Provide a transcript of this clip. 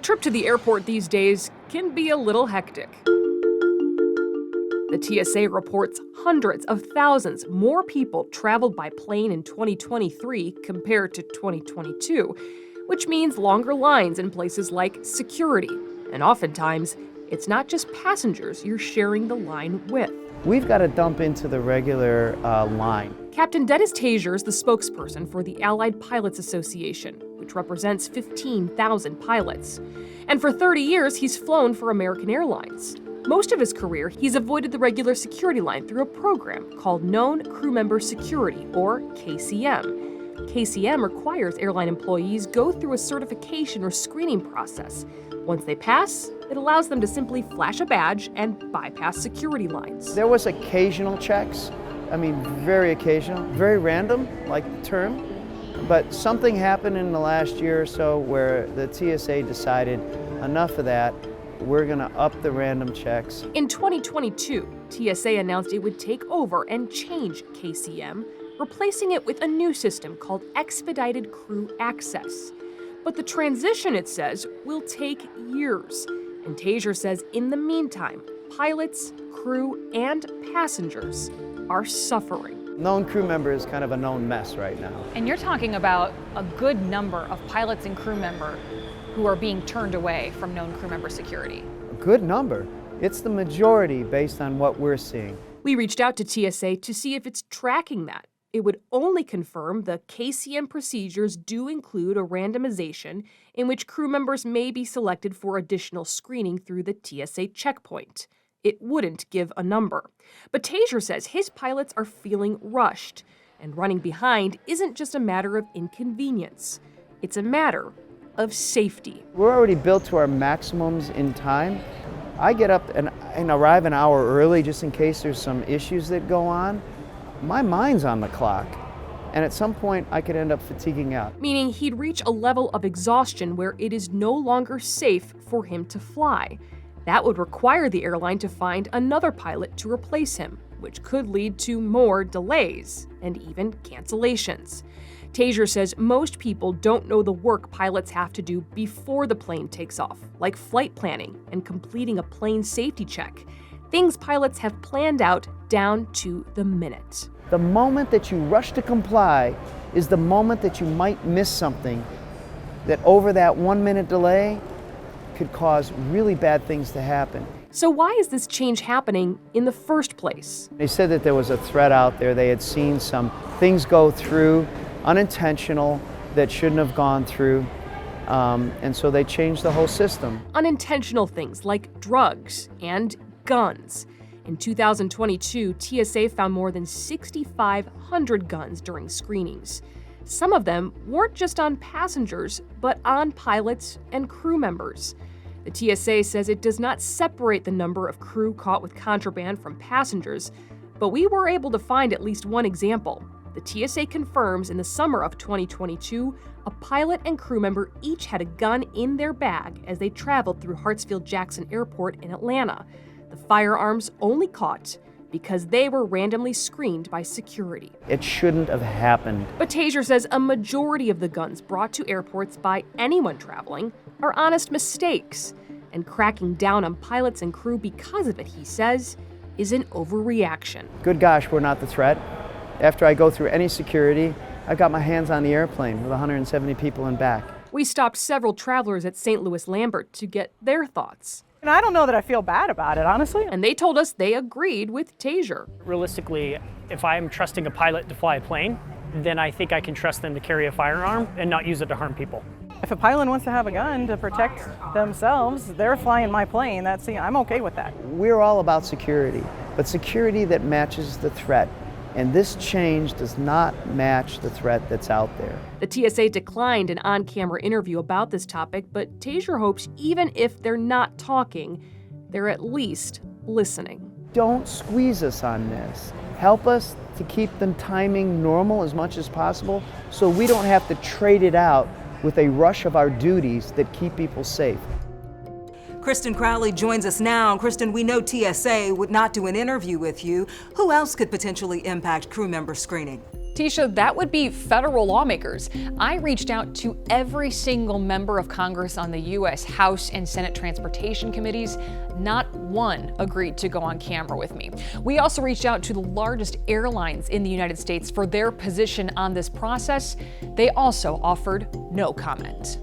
trip to the airport these days can be a little hectic. The TSA reports hundreds of thousands more people traveled by plane in 2023 compared to 2022, which means longer lines in places like security. And oftentimes, it's not just passengers you're sharing the line with. We've got to dump into the regular line. Captain Dennis Tazier is the spokesperson for the Allied Pilots Association, which represents 15,000 pilots. And for 30 years, he's flown for American Airlines. Most of his career, he's avoided the regular security line through a program called Known Crew Member Security, or KCM. KCM requires airline employees go through a certification or screening process. Once they pass, it allows them to simply flash a badge and bypass security lines. There was occasional checks. Very occasional, very random, like the term. But something happened in the last year or so where the TSA decided enough of that. We're going to up the random checks. In 2022, TSA announced it would take over and change KCM, replacing it with a new system called Expedited Crew Access. But the transition, it says, will take years. And Tazier says in the meantime, pilots, crew, and passengers are suffering. Known crew member is kind of a known mess right now. And you're talking about a good number of pilots and crew members who are being turned away from known crew member security. A good number. It's the majority based on what we're seeing. We reached out to TSA to see if it's tracking that. It would only confirm the KCM procedures do include a randomization in which crew members may be selected for additional screening through the TSA checkpoint. It wouldn't give a number. But Tazier says his pilots are feeling rushed, and running behind isn't just a matter of inconvenience. It's a matter of safety. We're already built to our maximums in time. I get up and arrive an hour early just in case there's some issues that go on. My mind's on the clock, and at some point I could end up fatiguing out. Meaning he'd reach a level of exhaustion where it is no longer safe for him to fly. That would require the airline to find another pilot to replace him, which could lead to more delays and even cancellations. Tazier says most people don't know the work pilots have to do before the plane takes off, like flight planning and completing a plane safety check. Things pilots have planned out down to the minute. The moment that you rush to comply is the moment that you might miss something that over that 1 minute delay could cause really bad things to happen. So why is this change happening in the first place? They said that there was a threat out there. They had seen some things go through unintentional that shouldn't have gone through. And so they changed the whole system. Unintentional things like drugs and guns. In 2022, TSA found more than 6,500 guns during screenings. Some of them weren't just on passengers, but on pilots and crew members. The TSA says it does not separate the number of crew caught with contraband from passengers, but we were able to find at least one example. The TSA confirms in the summer of 2022, a pilot and crew member each had a gun in their bag as they traveled through Hartsfield-Jackson Airport in Atlanta. The firearms only caught because they were randomly screened by security. It shouldn't have happened. But Tazier says a majority of the guns brought to airports by anyone traveling are honest mistakes. And cracking down on pilots and crew because of it, he says, is an overreaction. Good gosh, we're not the threat. After I go through any security, I've got my hands on the airplane with 170 people in back. We stopped several travelers at St. Louis Lambert to get their thoughts. And I don't know that I feel bad about it, honestly. And they told us they agreed with Tazier. Realistically, if I'm trusting a pilot to fly a plane, then I think I can trust them to carry a firearm and not use it to harm people. If a pilot wants to have a gun to protect themselves, they're flying my plane. I'm okay with that. We're all about security, but security that matches the threat. And this change does not match the threat that's out there. The TSA declined an on-camera interview about this topic, but Tazier hopes even if they're not talking, they're at least listening. Don't squeeze us on this. Help us to keep the timing normal as much as possible so we don't have to trade it out with a rush of our duties that keep people safe. Kristen Crowley joins us now. Kristen, we know TSA would not do an interview with you. Who else could potentially impact crew member screening? Tisha, that would be federal lawmakers. I reached out to every single member of Congress on the U.S. House and Senate Transportation Committees. Not one agreed to go on camera with me. We also reached out to the largest airlines in the United States for their position on this process. They also offered no comment.